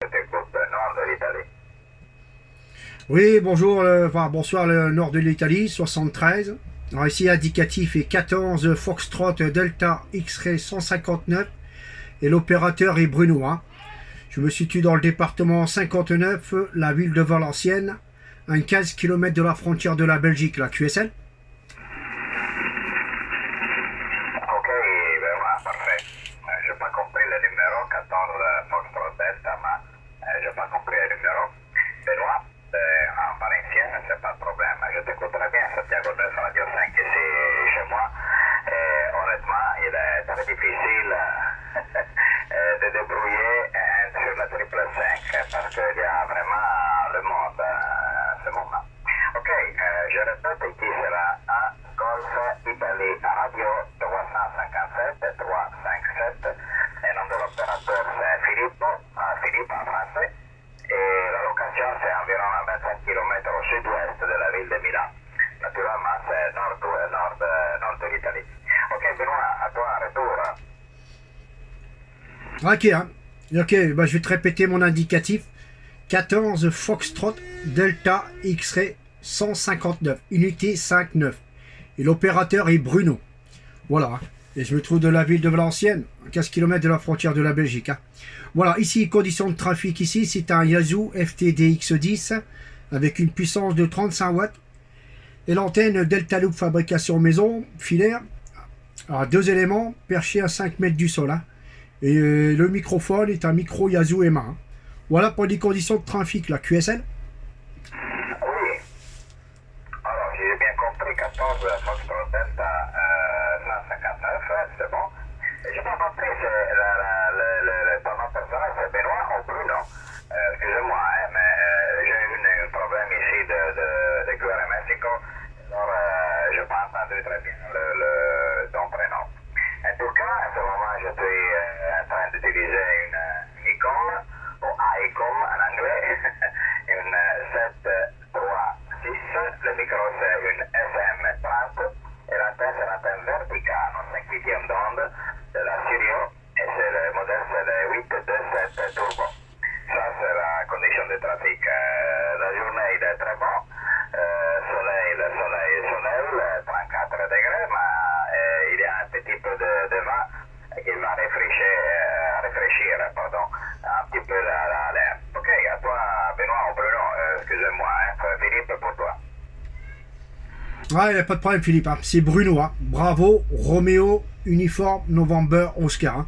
t'écoute nord de l'Italie. Oui, bonjour, bonsoir le nord de l'Italie, 73. Alors ici, indicatif est 14 Foxtrot Delta X-Ray 159 et l'opérateur est Bruno. Hein. Je me situe dans le département 59, la ville de Valenciennes, à 15 km de la frontière de la Belgique, la QSL. Ok, ben voilà, parfait. J'ai pas compris le numéro 14 Foxtrot Delta, mais j'ai pas compris le numéro. Benoît, en valencien, c'est pas de problème. Je t'écoute très bien, Santiago 9, Radio 5 ici chez moi. Et honnêtement, il est très difficile de débrouiller sur le triple 5 parce qu'il y a vraiment le monde à ce moment. Ok, je répète, ici sera à Golf Italie Radio 357 357 et nom de l'opérateur c'est Philippe, Philippe en français. Et la location c'est environ à 25 km au sud-ouest de la ville de Milan. Naturellement c'est nord de l'Italie. Ok Benoît, à toi retour. Ok, hein. Ok, bah, je vais te répéter mon indicatif. 14 Foxtrot Delta X-Ray 159, unité 59. Et l'opérateur est Bruno. Voilà. Et je me trouve de la ville de Valenciennes, à 15 km de la frontière de la Belgique. Hein. Voilà, ici, conditions de trafic ici, c'est un Yazoo FTDX10 avec une puissance de 35 watts. Et l'antenne Delta Loop fabrication maison, filaire. Alors, deux éléments, perché à 5 mètres du sol. Hein. Et le microphone est un micro Yazoo M1. Hein. Voilà pour les conditions de trafic, la QSL. Oui, alors j'ai bien compris 14 Foxtrot Delta 159, c'est bon. Et j'ai pas compris, c'est ton nom personnel, c'est Benoît ou Bruno. Excusez-moi, mais j'ai eu un problème ici de cuir à Mexico, alors je n'ai pas entendu très bien ton prénom. En tout cas, à ce moment, je suis en train d'utiliser une Nikon, ou Icom en anglais, une 736, le micro c'est une SM30, et l'antenne c'est l'antenne verticale, 5 huitièmes d'onde de la Sirio, et c'est le modèle c'est le 827 Turbo. Ça c'est la condition de trafic. La journée il est très bon, soleil, 34 degrés, mais il y a un petit peu de vent qui va rafraîchir, pardon, un petit peu l'air. Ok, à toi Benoît ou Bruno, excusez-moi, Philippe pour toi. Ah, il n'y a pas de problème, Philippe. Hein. C'est Bruno. Hein. Bravo, Roméo, Uniforme, November, Oscar. Hein.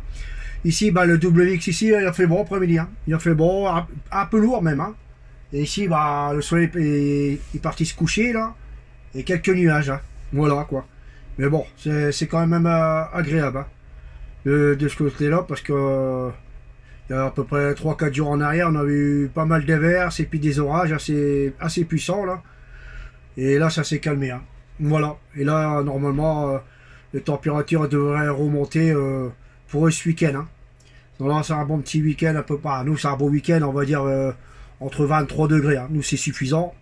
Ici, bah, le WX ici, il a fait bon après-midi. Hein. Il a fait bon, un peu lourd même. Hein. Et ici, bah, le soleil est parti se coucher, là. Et quelques nuages. Hein. Voilà, quoi. Mais bon, c'est quand même agréable. Hein, de ce côté-là, parce que il y a à peu près 3 4 jours en arrière, on a eu pas mal d'averses et puis des orages assez puissants, là. Et là, ça s'est calmé. Hein. Voilà. Et là, normalement, les températures devraient remonter pour eux ce week-end. Hein. Donc là, c'est un bon petit week-end, un peu pas. Nous, c'est un beau week-end, on va dire entre 23 degrés. Hein. Nous, c'est suffisant.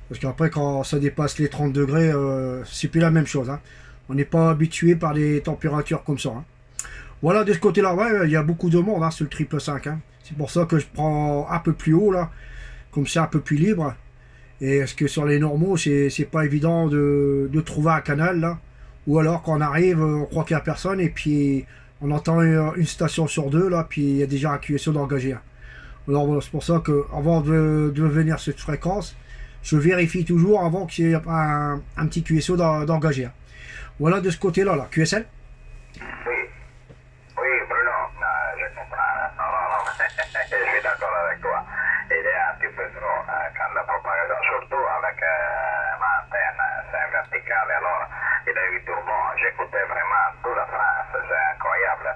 Parce qu'après, quand ça dépasse les 30 degrés, c'est plus la même chose. Hein. On n'est pas habitué par des températures comme ça. Hein. Voilà, de ce côté-là, ouais, il y a beaucoup de monde hein, sur le triple 5. Hein. C'est pour ça que je prends un peu plus haut, là. Comme c'est un peu plus libre. Et est-ce que sur les normaux, c'est pas évident de trouver un canal là. Ou alors quand on arrive, on croit qu'il n'y a personne et puis on entend une station sur deux là, puis il y a déjà un QSO d'engagé. Alors voilà, c'est pour ça que avant de venir cette fréquence, je vérifie toujours avant qu'il y ait un petit QSO d'engagé. Voilà de ce côté-là, là, QSL. Oui, oui Bruno, je comprends. Non, je suis d'accord avec toi. Il est un petit peu trop quand la propagation, surtout avec ma antenne, c'est verticale, alors il a eu tourment. J'écoutais vraiment toute la France, c'est incroyable.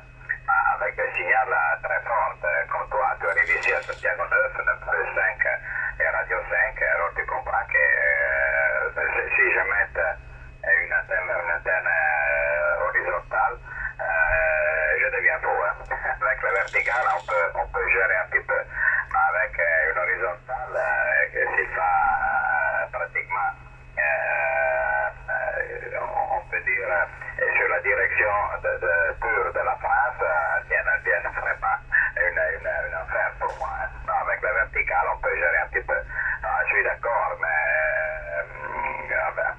Avec des signaux très forts, comme toi, tu arrives ici à Santiago 9, 9 5 et Radio 5, alors tu comprends que si je mets une antenne horizontale, je deviens fou. Hein. Avec la verticale, on peut gérer un petit peu, mais avec une horizontale, s'il fait pratiquement, on peut dire, sur la direction de verticale, on peut gérer un petit peu. Ah, je suis d'accord, mais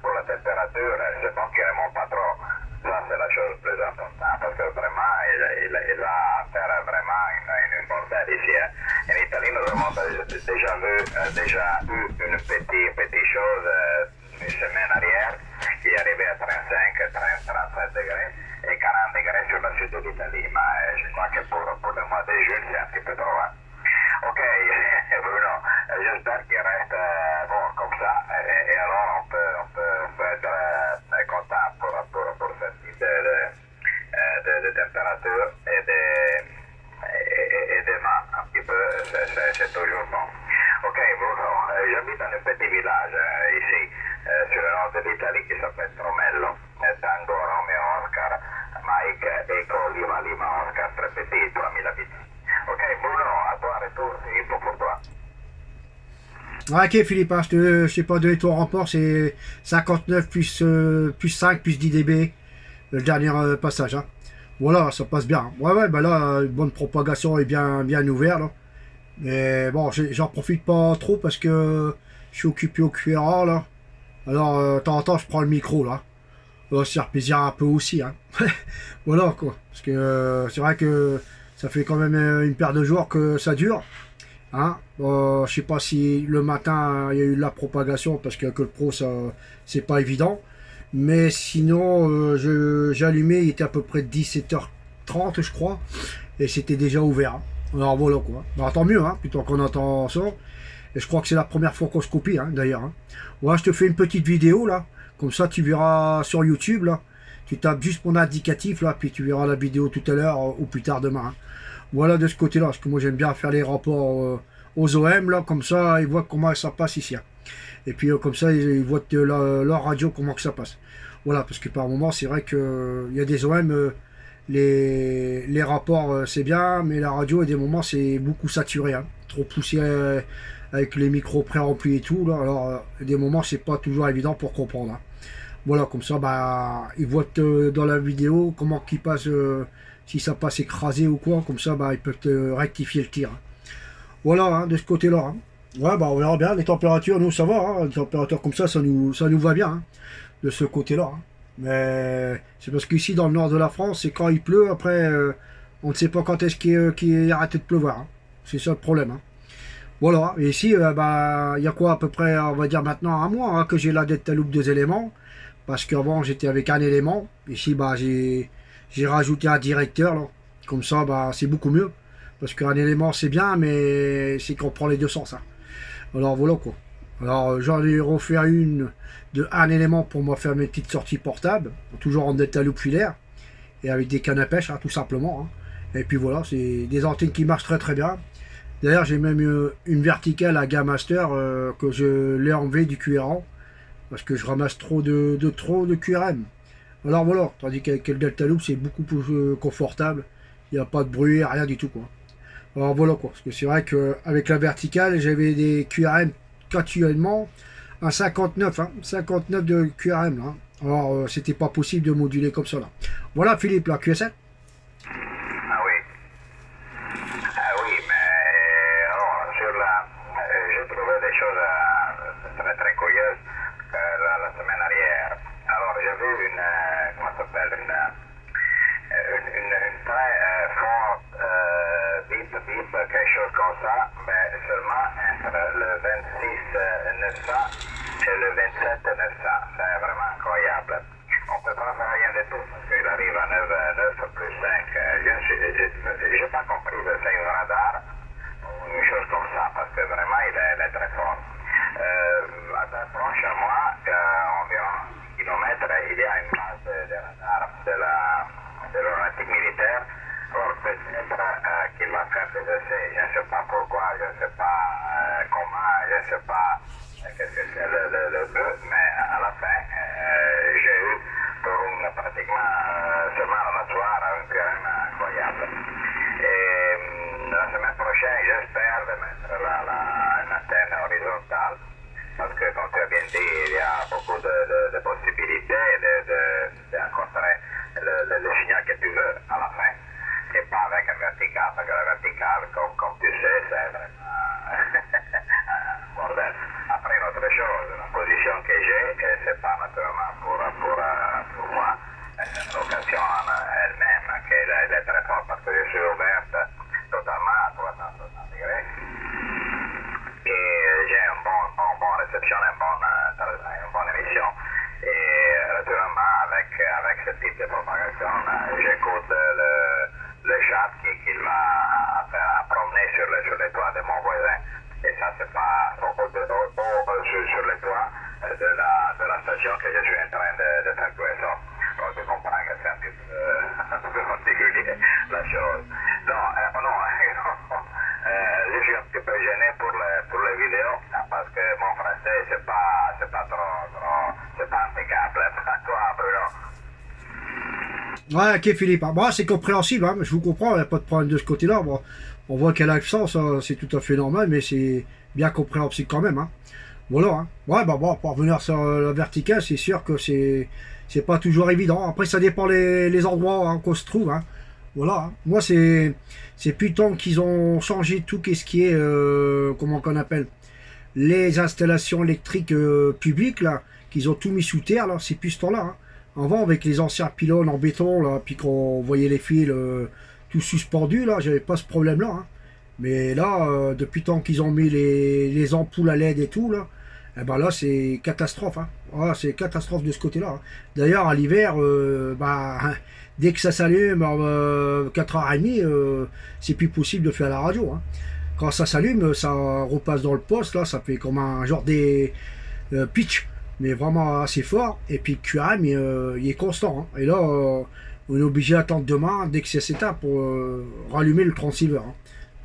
pour la température, c'est bon qu'il ne remonte pas trop. Ça, c'est la chose plus importante, parce que vraiment, il va faire vraiment une bordel ici. Hein. En Italie, nous avons déjà eu une petite chose une semaine arrière, qui est arrivée à 35, 30, 37 degrés et 40 degrés sur le sud de l'Italie. Mais je crois que pour le mois de juin, c'est un petit peu trop. Hein. Ok, Bruno, j'espère qu'il reste bon comme ça, et alors on peut être content pour ce type de température et de vent un petit peu, c'est toujours bon. Ok, Bruno, j'habite dans un petit village ici, sur le nord de l'Italie qui s'appelle Tromello, Tango, Romeo, Oscar, Mike, Eco, Lima, Lima, Oscar, très petit, 3000 habitants. Ok, Bruno, à toi, retour, c'est tout pour toi. Ok Philippe, hein, je t'ai pas donné ton rapport, c'est 59 plus 5 plus 10 dB, le dernier passage. Hein. Voilà, ça passe bien. Ouais, bah là, une bonne propagation est bien ouverte. Là. Mais bon, j'en profite pas trop parce que je suis occupé au QRA là. Alors, de temps en temps, je prends le micro là. Ça se faire plaisir un peu aussi. Hein. Voilà quoi. Parce que c'est vrai que ça fait quand même une paire de jours que ça dure. Hein. Je sais pas si le matin il y a eu de la propagation parce que le pro ça c'est pas évident. Mais sinon j'ai allumé, il était à peu près 17h30 je crois. Et c'était déjà ouvert. Hein. Alors voilà quoi. Bah, tant mieux, hein, plutôt qu'on entend ça. Et je crois que c'est la première fois qu'on se copie hein, d'ailleurs. Hein. Ouais, je te fais une petite vidéo là. Comme ça tu verras sur YouTube là. Tu tapes juste mon indicatif là, puis tu verras la vidéo tout à l'heure ou plus tard demain. Hein. Voilà de ce côté-là, parce que moi j'aime bien faire les rapports aux OM, là, comme ça ils voient comment ça passe ici. Hein. Et puis comme ça ils voient leur radio comment que ça passe. Voilà, parce que par moment c'est vrai qu'il y a des OM, les rapports c'est bien, mais la radio à des moments c'est beaucoup saturé, hein. Trop poussé avec les micros pré-remplis et tout. Là. Alors des moments c'est pas toujours évident pour comprendre. Hein. Voilà, comme ça, bah, ils voient dans la vidéo comment qu'ils passent, si ça passe écrasé ou quoi, comme ça, bah, ils peuvent rectifier le tir. Hein. Voilà, hein, de ce côté-là. Hein. Ouais, bah, on verra bien. Les températures, nous, ça va. Hein. Les températures comme ça nous va bien, hein, de ce côté-là. Hein. Mais c'est parce qu'ici, dans le nord de la France, c'est quand il pleut, après, on ne sait pas quand est-ce qu'il arrête de pleuvoir. Hein. C'est ça le problème. Hein. Voilà, et ici, bah, il y a quoi, à peu près, on va dire maintenant un mois, hein, que j'ai la Deltaloupe 2 éléments. Parce qu'avant j'étais avec un élément. Ici bah j'ai rajouté un directeur là. Comme ça bah c'est beaucoup mieux. Parce qu'un élément c'est bien mais c'est qu'on prend les deux sens. Hein. Alors voilà quoi. Alors j'en ai refait une de un élément pour moi faire mes petites sorties portables. Toujours en Deltaloupe filaire. Et avec des cannes à pêche hein, tout simplement. Hein. Et puis voilà, c'est des antennes qui marchent très bien. D'ailleurs j'ai même une verticale à Game Master que je l'ai enlevé du QRA. Parce que je ramasse trop de QRM. Alors voilà, tandis qu'avec le Deltaloupe c'est beaucoup plus confortable. Il n'y a pas de bruit, rien du tout quoi. Alors voilà quoi, parce que c'est vrai qu'avec la verticale j'avais des QRM actuellement à 59, hein, 59 de QRM là. Hein. Alors c'était pas possible de moduler comme ça là. Voilà Philippe, la QS7. La semaine arrière. Alors, j'ai vu comment ça s'appelle, une très forte bip, quelque chose comme ça, mais seulement entre le 26 900 et le 27 900. C'est vraiment incroyable. On ne peut pas faire rien de tout, parce qu'il arrive à 9 plus 5. Je n'ai pas compris, c'est un radar, une chose comme ça, parce que vraiment, il est très fort. Proche à moi, environ 1 kilomètre, il y a une base de radar de l'aéronautique militaire. Alors peut-être qu'il va faire des essais, je ne sais pas pourquoi, je ne sais pas comment, je ne sais pas qu'est-ce que c'est le but, mais à la fin, j'ai eu pour pratiquement seulement la soir un QRM incroyable. Et la semaine prochaine, j'espère de mettre une antenne horizontale. Parce que, comme tu as bien dit, il y a beaucoup de possibilités d'encontrer le signal que tu veux à la fin. Et pas avec un vertical, parce que le vertical, comme tu sais, c'est vraiment Ouais, ok Philippe. Ah, bon, c'est compréhensible, hein, je vous comprends, il n'y a pas de problème de ce côté-là. Bon, on voit qu'elle a l'accent, ça c'est tout à fait normal, mais c'est bien compréhensible quand même. Hein. Voilà. Hein. Ouais, bah bon, pour revenir sur la verticale, c'est sûr que c'est pas toujours évident. Après, ça dépend les endroits hein, qu'on se trouve. Hein. Voilà. Hein. Moi, c'est plutôt qu'ils ont changé tout ce qui est, comment qu'on appelle, les installations électriques publiques, là, qu'ils ont tout mis sous terre, là, c'est plus ce temps-là. Hein. Avant, avec les anciens pylônes en béton, là, puis qu'on voyait les fils tout suspendus, là, j'avais pas ce problème-là. Hein. Mais là, depuis le temps qu'ils ont mis les ampoules à LED et tout, là, eh ben là, c'est catastrophe. Hein. Ah, c'est catastrophe de ce côté-là. Hein. D'ailleurs, à l'hiver, dès que ça s'allume, 4h30, c'est plus possible de faire la radio. Hein. Quand ça s'allume, ça repasse dans le poste, là, ça fait comme un genre des pitch, mais vraiment assez fort. Et puis le QRM, il est constant. Hein. Et là, on est obligé d'attendre demain, dès que c'est s'éteint, pour rallumer le transceiver. Hein.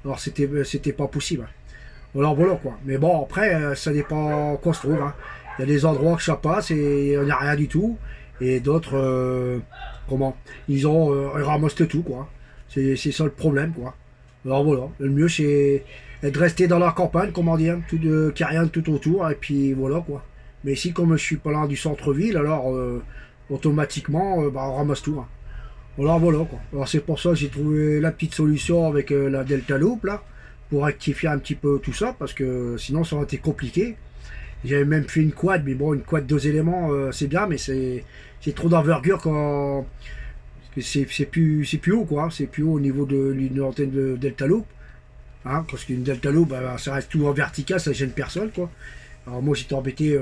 Alors c'était pas possible. Hein. Alors voilà quoi. Mais bon, après, ça dépend qu'on se trouve. Hein. Il y a des endroits que ça passe et il n'y a rien du tout. Et d'autres, ils ramassent tout quoi. C'est ça le problème quoi. Alors voilà, le mieux c'est de rester dans la campagne, comment dire, qu'il n'y a rien tout autour, et puis voilà quoi. Mais ici, comme je suis pas loin du centre-ville, alors automatiquement, on ramasse tout. Hein. Alors voilà quoi. Alors c'est pour ça que j'ai trouvé la petite solution avec la Delta Loop là, pour rectifier un petit peu tout ça, parce que sinon ça aurait été compliqué. J'avais même fait une quad, mais bon, une quad 2 éléments, c'est bien, mais c'est trop d'envergure quand c'est plus haut quoi, c'est plus haut au niveau de l'une antenne de Delta Loop, hein, parce qu'une Delta Loop, ça reste tout en vertical, ça gêne personne quoi. Alors moi j'étais embêté,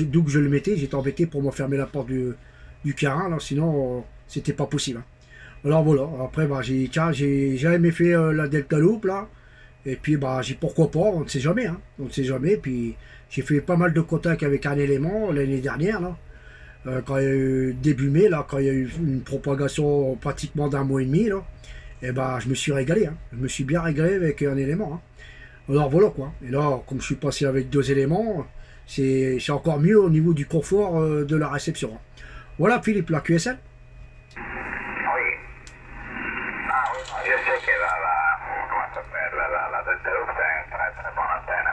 d'où que je le mettais, j'étais embêté pour m'enfermer la porte du carin, là, sinon c'était pas possible. Hein. Alors voilà, après j'ai jamais fait la Delta Loop là, et puis j'ai pourquoi pas, on ne sait jamais, hein, on ne sait jamais, puis j'ai fait pas mal de contacts avec un élément l'année dernière là. Quand il y a eu début mai, là, quand il y a eu une propagation pratiquement d'un mois et demi, là, et je me suis régalé. Hein. Je me suis bien régalé avec un élément. Hein. Alors voilà quoi. Et là, comme je suis passé avec 2 éléments, c'est encore mieux au niveau du confort de la réception. Hein. Voilà Philippe, la QSL. Oui. Ah oui, je sais que comment ça s'appelle, la Delta Loop, c'est une très très bonne antenne.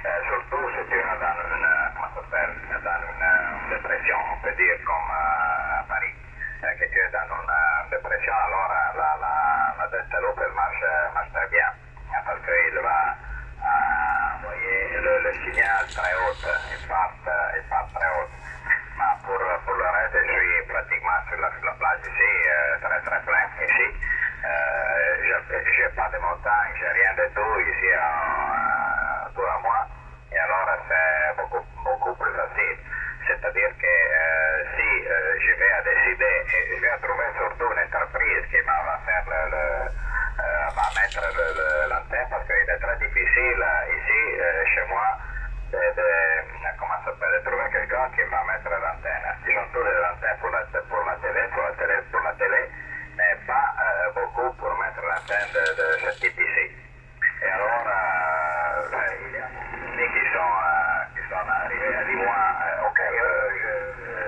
Surtout si tu es comment ça s'appelle, dans une dépression, on peut dire comme à Paris, que tu es dans une dépression, alors la Delta Loop elle marche très bien, parce qu'il va envoyer le signal très haut, il part très haut. Mais pour le reste, je suis pratiquement sur la plage ici, très très plein ici. Je n'ai pas de montagne, j'ai rien de tout ici autour à moi. Et alors c'est beaucoup plus facile. C'est-à-dire que si je vais à décider, je vais trouver surtout une entreprise qui va faire va mettre l'antenne, parce qu'il est très difficile ici chez moi comment ça s'appelle, de trouver quelqu'un qui va mettre l'antenne. Ils ont tous les antennes pour la télé, mais pas beaucoup pour mettre l'antenne de ce type ici. Et alors, il y a des qui sont arrivés à dire moi, ok,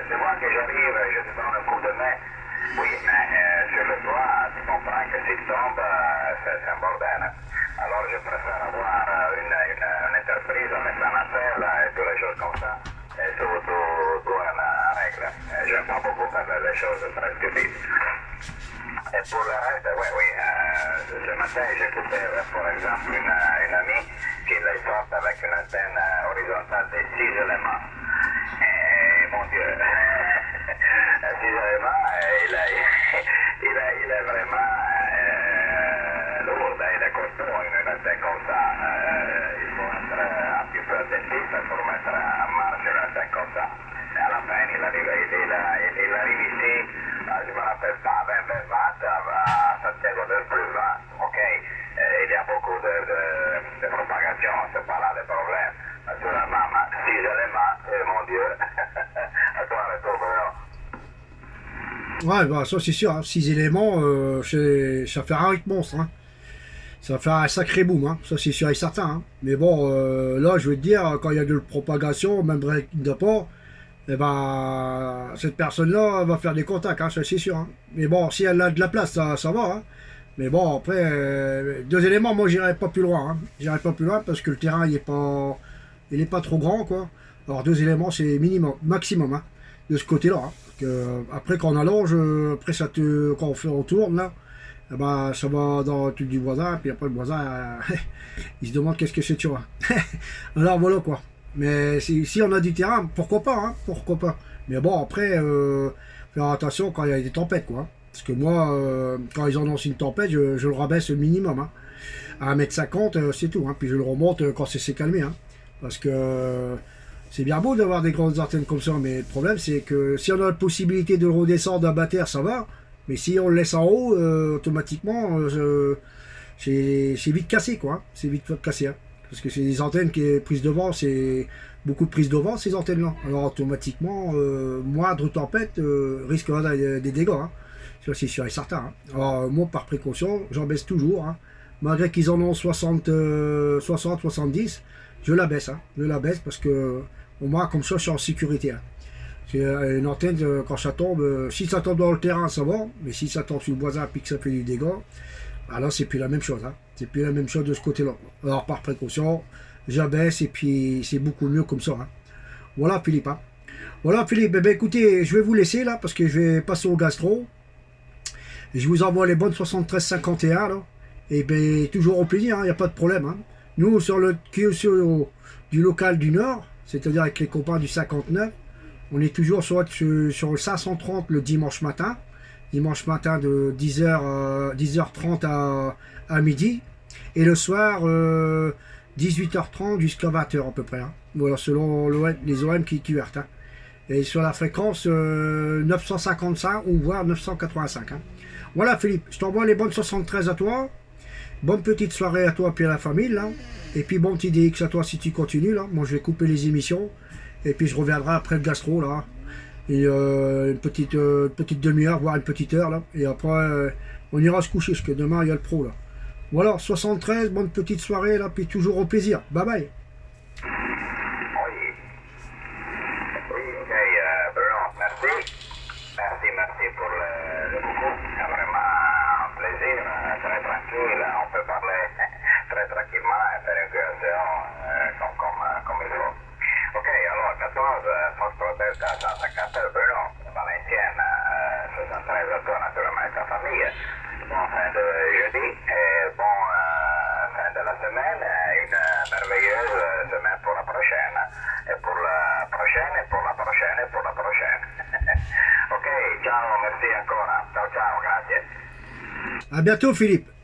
je vois que j'arrive, je te donne un coup de main. Oui, mais sur le toit, tu comprends que s'il tombe, c'est un bordel. Alors je préfère avoir une entreprise avec la nacelle et toutes les choses comme ça. Et tout en règle. J'aime pas beaucoup faire les choses très stupides. Et pour le reste, oui, ce matin j'écoutais par exemple une amie qui est sorte avec une antenne horizontale de 6 éléments. Et mon Dieu, 6 éléments, il est vraiment lourd, il est costaud, une antenne comme ça. Il faut être un petit peu attentif pour mettre en marche une antenne comme ça. Et à la fin, il arrive ici, je me rappelle pas, 20 watts à Santiago del Plus, ok, il y a beaucoup de propagation, c'est pas là le problème. Naturellement, mais 6 éléments, mon Dieu, à toi le tour, Ouais, ça c'est sûr, hein. 6 éléments, ça fait un rythme monstre. Hein. Ça fait un sacré boom, hein. Ça c'est sûr et certain. Hein. Mais bon, là je veux te dire, quand il y a de la propagation, même de pas, et ben, cette personne-là va faire des contacts, hein, ça c'est sûr. Hein. Mais bon, si elle a de la place, ça va. Hein. Mais bon, après, deux éléments, moi j'irai pas plus loin. Hein. J'irai pas plus loin parce que le terrain il est pas trop grand, quoi. Alors deux éléments, c'est minimum, maximum, hein, de ce côté-là. Hein. Après, quand on allonge, après quand on tourne là, eh ben, ça va dans le truc du voisin, puis après le voisin, il se demande qu'est-ce que c'est, tu vois. Alors voilà quoi. Mais si on a du terrain, pourquoi pas, hein, pourquoi pas. Mais bon, après, faire attention quand il y a des tempêtes, quoi. Parce que moi, quand ils annoncent une tempête, je le rabaisse au minimum. Hein. À 1,50 m, c'est tout. Hein. Puis je le remonte quand c'est calmé. Hein. Parce que c'est bien beau d'avoir des grandes antennes comme ça, mais le problème, c'est que si on a la possibilité de le redescendre à bas terre, ça va. Mais si on le laisse en haut, automatiquement, c'est vite cassé, quoi. Hein. C'est vite cassé. Hein. Parce que c'est des antennes qui est prise de vent, c'est beaucoup de prise de vent, ces antennes-là. Alors automatiquement, moindre tempête risque d'avoir des dégâts. Hein. Ça, c'est sûr et certain. Hein. Alors moi, par précaution, j'en baisse toujours. Hein. Malgré qu'ils en ont 60, 70, je la baisse. Hein. Je la baisse parce que au moins, comme ça, je suis en sécurité. Hein. C'est une antenne, quand ça tombe, si ça tombe dans le terrain, ça va. Mais si ça tombe sur le voisin et que ça fait du dégât, alors c'est plus la même chose. Hein. C'est plus la même chose de ce côté-là. Alors par précaution, j'abaisse et puis c'est beaucoup mieux comme ça. Hein. Voilà Philippe. Hein. Voilà Philippe. Eh bien, écoutez, je vais vous laisser là parce que je vais passer au gastro. Et je vous envoie les bonnes 7351 là. Et bien toujours au plaisir, il n'y a pas de problème. Hein. Nous sur le du local du Nord, c'est-à-dire avec les copains du 59, on est toujours sur le 530 le dimanche matin. Dimanche matin de 10h30 à midi. Et le soir, 18h30 jusqu'à 20h à peu près. Hein. Voilà, selon les OM qui vertent. Hein. Et sur la fréquence 955 ou voire 985. Hein. Voilà Philippe, je t'envoie les bonnes 73 à toi. Bonne petite soirée à toi et à la famille. Là. Et puis bon petit DX à toi si tu continues. Là. Moi je vais couper les émissions. Et puis je reviendrai après le gastro. Là. Et une petite demi-heure, voire une petite heure. Là. Et après, on ira se coucher parce que demain il y a le pro. Là. Voilà, 73, bonne petite soirée. Là, puis toujours au plaisir. Bye bye. Merci pour le coup. C'est vraiment un plaisir, très tranquille. On peut parler très tranquillement et faire une conversation comme il faut. Ok, alors 14, Foxtrot Delta 154, Bruno, Valenciennes, 73 à toi naturellement et ta famille. Bon fin de jeudi et bon fin de la semaine. Une merveilleuse semaine pour la prochaine. Et pour la prochaine, et pour la prochaine, et pour la prochaine. Ok, ciao, merci ancora. Ciao, ciao, grazie. À bientôt, Philippe.